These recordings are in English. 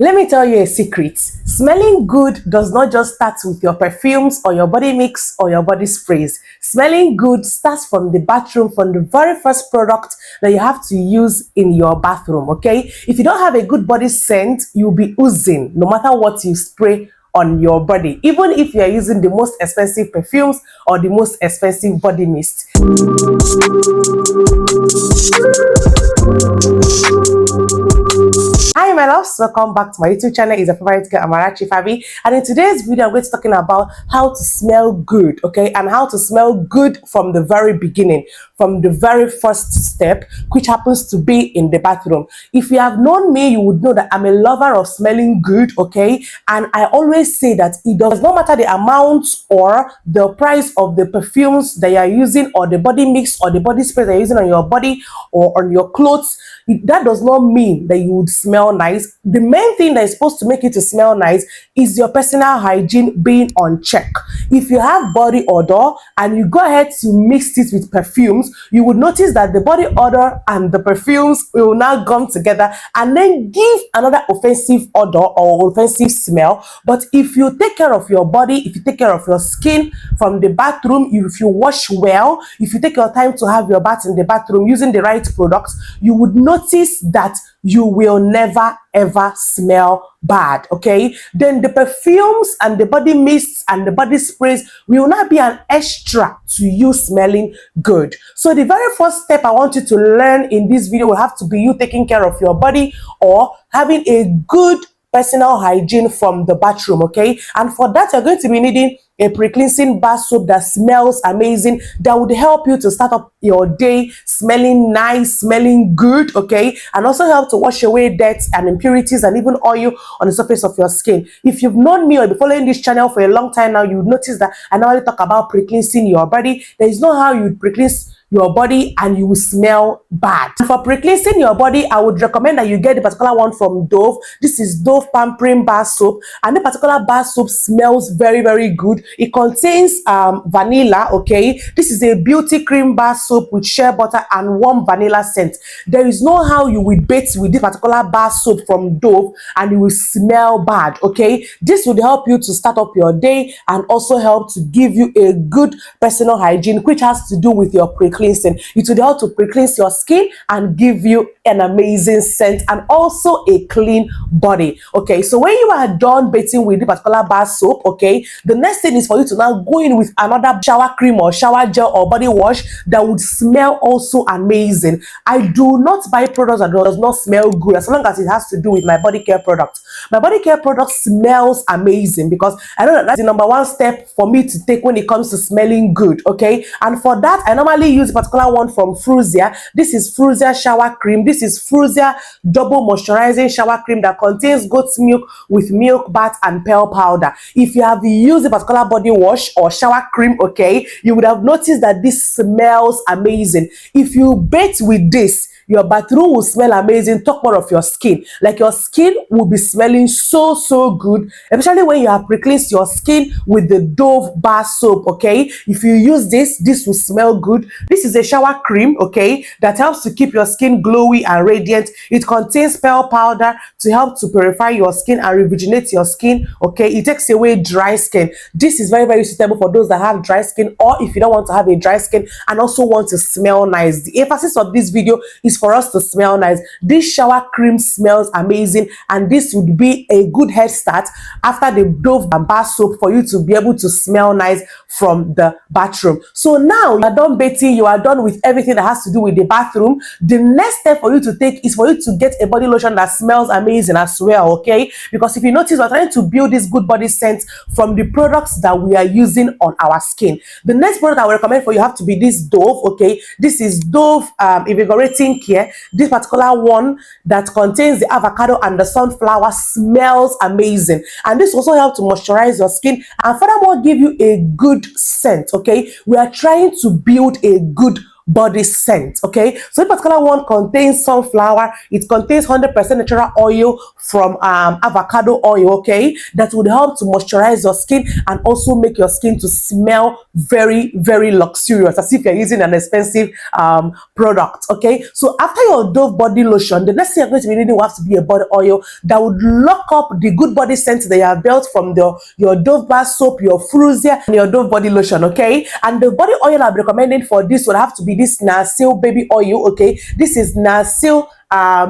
Let me tell you a secret. Smelling good does not just start with your perfumes or your body mix or your body sprays. Smelling good starts from the bathroom, from the very first product that you have to use in your bathroom, okay? If you don't have a good body scent, you'll be oozing no matter what you spray on your body, even if you are using the most expensive perfumes or the most expensive body mist. Hi my loves, welcome back to my YouTube channel. It's a favorite girl, Amarachi Favy, and in today's video I'm going to be talking about how to smell good, okay, and how to smell good from the very beginning, from the very first step, which happens to be in the bathroom. If you have known me, you would know that I'm a lover of smelling good, okay, and I always say that it does not matter the amount or the price of the perfumes that you are using, or the body mix or the body spray that you're using on your body or on your clothes. That does not mean that you would smell nice. The main thing that is supposed to make you to smell nice is your personal hygiene being on check. If you have body odor and you go ahead to mix it with perfumes, you would notice that the body odor and the perfumes will now come together and then give another offensive odor or offensive smell. But if you take care of your body, if you take care of your skin from the bathroom, if you wash well, if you take your time to have your bath in the bathroom using the right products, you would notice that you will never ever smell bad, okay? Then the perfumes and the body mists and the body sprays will not be an extra to you smelling good. So the very first step I want you to learn in this video will have to be you taking care of your body or having a good personal hygiene from the bathroom, okay? And for that, you're going to be needing a pre-cleansing bar soap that smells amazing, that would help you to start up your day smelling nice, smelling good, okay? And also help to wash away dirt and impurities and even oil on the surface of your skin. If you've known me or been following this channel for a long time now, you would notice that I normally talk about pre-cleansing your body. There is no how you would pre-cleanse your body and you will smell bad. For pre-cleansing your body, I would recommend that you get the particular one from Dove. This is Dove Pampering Bar Soap, and the particular bar soap smells very, very good. It contains vanilla, okay? This is a beauty cream bar soap with shea butter and warm vanilla scent. There is no how you will bathe with this particular bar soap from Dove and you will smell bad, okay? This would help you to start up your day and also help to give you a good personal hygiene, which has to do with your pre-cleansing. It will help to pre-cleanse your skin and give you an amazing scent and also a clean body, okay? So when you are done bathing with the particular bar soap, okay, the next thing is for you to now go in with another shower cream or shower gel or body wash that would smell also amazing. I do not buy products that does not smell good as long as it has to do with my body care product. My body care product smells amazing because I know that that's the number one step for me to take when it comes to smelling good, okay? And for that, I normally use a particular one from Fruzia. This is Fruzia shower cream. This is Fruzia double moisturizing shower cream that contains goat's milk with milk bath and pearl powder. If you have used a particular body wash or shower cream, okay, you would have noticed that this smells amazing. If you bathe with this, your bathroom will smell amazing. Talk more of your skin. Like your skin will be smelling so good, especially when you have pre-cleansed your skin with the Dove bar soap, okay? If you use this will smell good. This is a shower cream, okay, that helps to keep your skin glowy and radiant. It contains pearl powder to help to purify your skin and rejuvenate your skin, okay? It takes away dry skin. This is very, very suitable for those that have dry skin, or if you don't want to have a dry skin and also want to smell nice. The emphasis of this video is for us to smell nice. This shower cream smells amazing, and this would be a good head start after the Dove bar soap for you to be able to smell nice from the bathroom. So now you are done bathing, you are done with everything that has to do with the bathroom. The next step for you to take is for you to get a body lotion that smells amazing as well, okay? Because if you notice, we're trying to build this good body scent from the products that we are using on our skin. The next product I will recommend for you have to be this Dove, okay? This is Dove Invigorating Care. This particular one that contains the avocado and the sunflower smells amazing, and this also helps to moisturize your skin and furthermore give you a good scent, okay? We are trying to build a good body scent. Okay, so this particular one contains sunflower. It contains 100% natural oil from avocado oil, okay, that would help to moisturize your skin and also make your skin to smell very, very luxurious, as if you're using an expensive product. Okay, so after your Dove body lotion, the next thing you're going to be needing will have to be a body oil that would lock up the good body scent that you have built from your Dove bar soap, your Fruisia, and your Dove body lotion. Okay, and the body oil I'm recommending for this would have to be this Narsil baby oil. Okay, this is Narsil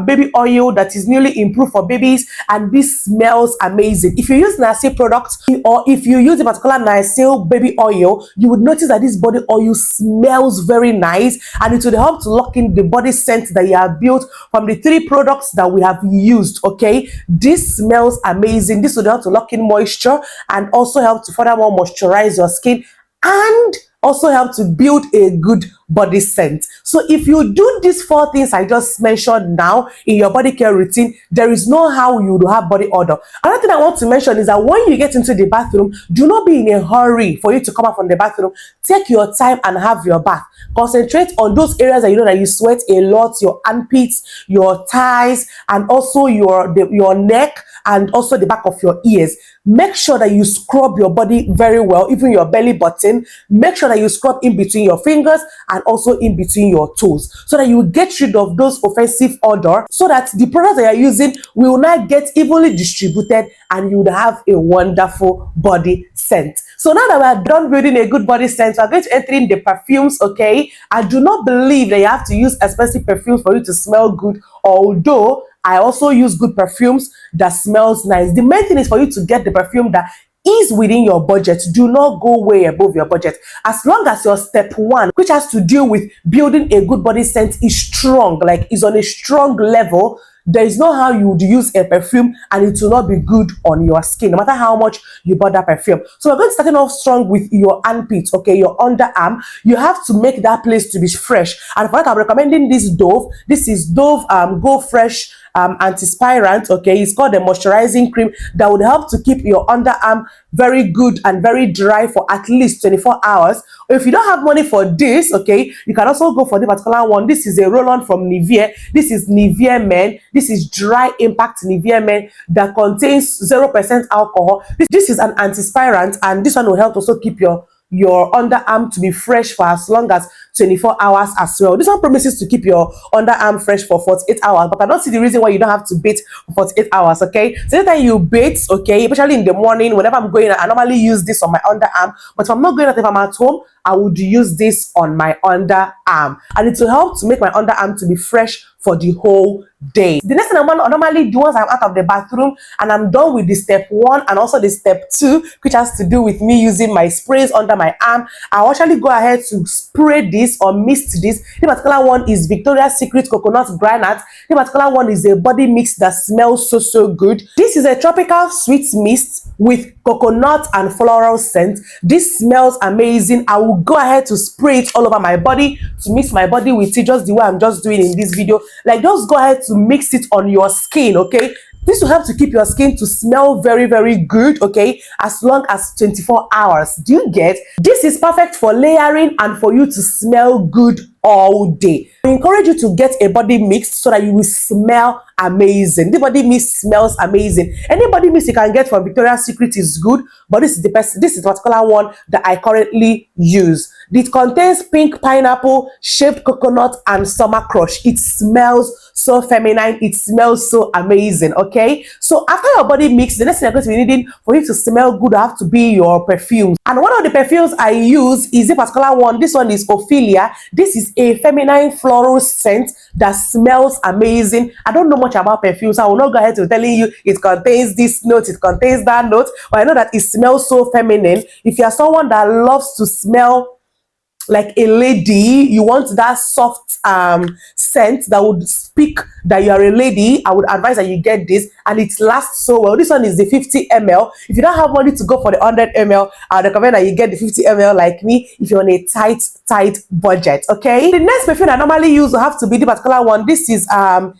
baby oil that is newly improved for babies, and this smells amazing. If you use Narsil products, or if you use a particular Narsil baby oil, you would notice that this body oil smells very nice, and it will help to lock in the body scent that you have built from the 3 products that we have used. Okay, this smells amazing. This will help to lock in moisture and also help to furthermore moisturize your skin, and also help to build a good body scent. So if you do these 4 things I just mentioned now in your body care routine, there is no how you will have body odor. Another thing I want to mention is that when you get into the bathroom, do not be in a hurry for you to come out from the bathroom. Take your time and have your bath. Concentrate on those areas that you know that you sweat a lot, your armpits, your thighs, and also your neck, and also the back of your ears. Make sure that you scrub your body very well, even your belly button. Make sure that you scrub in between your fingers and also in between your toes, so that you get rid of those offensive odor, so that the products that you're using will not get evenly distributed and you would have a wonderful body scent. So now that we are done building a good body scent, we are going to enter in the perfumes. Okay, I do not believe that you have to use expensive perfumes for you to smell good, although I also use good perfumes that smells nice. The main thing is for you to get the perfume that is within your budget. Do not go way above your budget. As long as your step 1, which has to deal with building a good body scent, is strong, like is on a strong level, there is no how you would use a perfume and it will not be good on your skin, no matter how much you bought that perfume. So we're going to start off strong with your armpit, okay, your underarm. You have to make that place to be fresh. And for that, I'm recommending this Dove. This is Dove Go Fresh antispirant. Okay, it's called the moisturizing cream that would help to keep your underarm very good and very dry for at least 24 hours. Or if you don't have money for this, okay, you can also go for the particular one. This is a roll-on from Nivea. This is Nivea Men. This is Dry Impact Nivea Men that contains 0% alcohol. This is an antispirant, and this one will help also keep your underarm to be fresh for as long as 24 hours as well. This one promises to keep your underarm fresh for 48 hours, but I don't see the reason why you don't have to bathe for 48 hours. Okay, so anytime you bathe, okay, especially in the morning, whenever I'm going out, I normally use this on my underarm, but if I'm not going out, if I'm at home, I would use this on my underarm, and it will help to make my underarm to be fresh for the whole day. The next thing I normally do once I'm out of the bathroom and I'm done with the step 1 and also the step 2, which has to do with me using my sprays under my arm, I'll actually go ahead to spray this or mist this. The particular one is Victoria's Secret Coconut Granite. The particular one is a body mix that smells so good. This is a tropical sweet mist with coconut and floral scent. This smells amazing. I will go ahead to spray it all over my body to mix my body with it, just the way I'm just doing in this video. Like, just go ahead to mix it on your skin. Okay, this will help to keep your skin to smell very, very good, okay, as long as 24 hours. Do you get? This is perfect for layering and for you to smell good all day. I encourage you to get a body mix so that you will smell amazing. The body mist smells amazing. Any body mist you can get from Victoria's Secret is good, but this is the particular one that I currently use. It contains pink pineapple, shaved coconut, and summer crush. It smells so feminine. It smells so amazing. Okay, so after your body mix, the next thing you're going to be needing for you to smell good have to be your perfumes. And one of the perfumes I use is a particular one. This one is Ophelia. This is a feminine floral scent that smells amazing. I don't know much about perfumes, so I will not go ahead to telling you it contains this note, it contains that note, but I know that it smells so feminine. If you are someone that loves to smell like a lady, you want that soft scent that would speak that you are a lady, I would advise that you get this, and it lasts so well. This one is the 50 ml. If you don't have money to go for the 100 ml, I would recommend that you get the 50 ml like me if you're on a tight budget. Okay, the next perfume I normally use will have to be the particular one. This is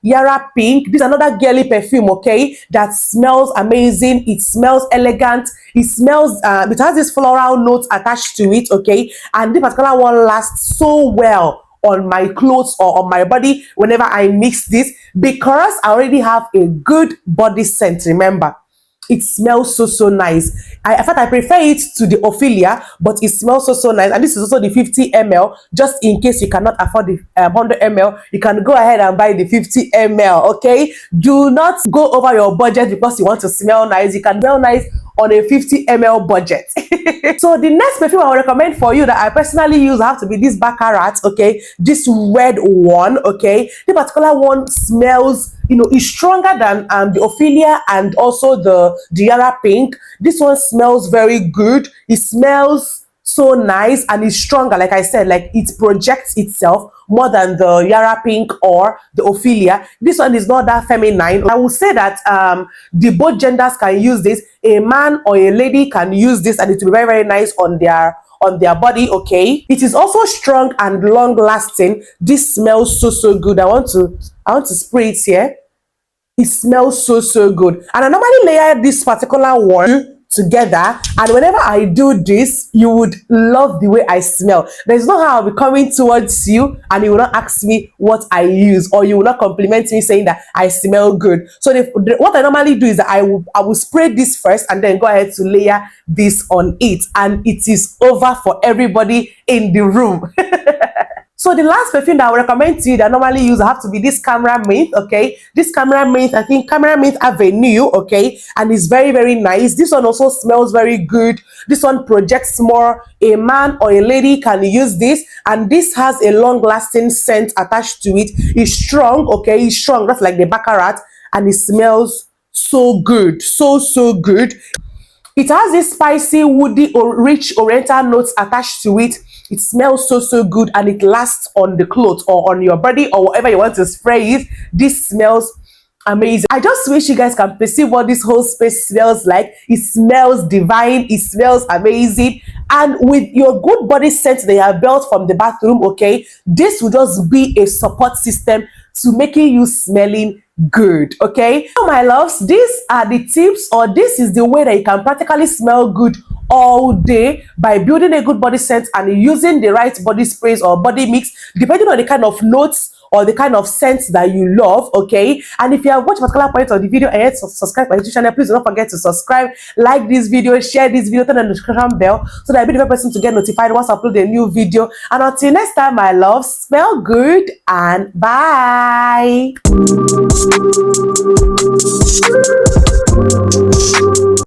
Yara Pink. This is another girly perfume, okay, that smells amazing. It smells elegant. It smells it has this floral note attached to it, okay, and this particular one lasts so well on my clothes or on my body whenever I mix this, because I already have a good body scent. Remember, it smells so nice. In fact, I prefer it to the Ophelia, but it smells so nice. And this is also the 50 ml. Just in case you cannot afford the 100 ml, you can go ahead and buy the 50 ml. Okay, do not go over your budget because you want to smell nice. You can smell nice on a 50 ml budget. So the next perfume I will recommend for you that I personally use have to be this Baccarat. Okay, this red one. Okay, the particular one smells, you know, is stronger than the Ophelia and also the Yara Pink. This one smells very good. It smells so nice and it's stronger. Like I said, like it projects itself more than the Yara Pink or the Ophelia. This one is not that feminine. I will say that the both genders can use this. A man or a lady can use this, and it will be very nice on their body. Okay, it is also strong and long lasting. This smells so good. I want to spray it here. It smells so good, and I normally layer this particular one together, and whenever I do this, you would love the way I smell. There's no how I'll be coming towards you and you will not ask me what I use, or you will not compliment me saying that I smell good. So what I normally do is that I will spray this first and then go ahead to layer this on it, and it is over for everybody in the room. So the last perfume that I would recommend to you that I normally use have to be this Camera Mint. Okay, this Camera Mint, I think Camera Mint Avenue. Okay, and it's very nice. This one also smells very good. This one projects more. A man or a lady can use this, and this has a long-lasting scent attached to it. It's strong. Okay, it's strong, just like the Baccarat, and it smells so good, so good. It has this spicy, woody, or rich oriental notes attached to it. It smells so good, and it lasts on the clothes or on your body or whatever you want to spray it. This smells amazing. I just wish you guys can perceive what this whole space smells like. It smells divine. It smells amazing. And with your good body scent that you have built from the bathroom, okay, this will just be a support system to making you smelling good. Okay, so my loves, these are the tips, or this is the way that you can practically smell good all day by building a good body scent and using the right body sprays or body mix depending on the kind of notes or the kind of scents that you love. Okay, and if you have watched a particular point of the video and yet to subscribe to my YouTube channel, please do not forget to subscribe, like this video, share this video, turn on the notification bell so that I'll be the first person to get notified once I upload a new video. And until next time, my love, smell good and bye.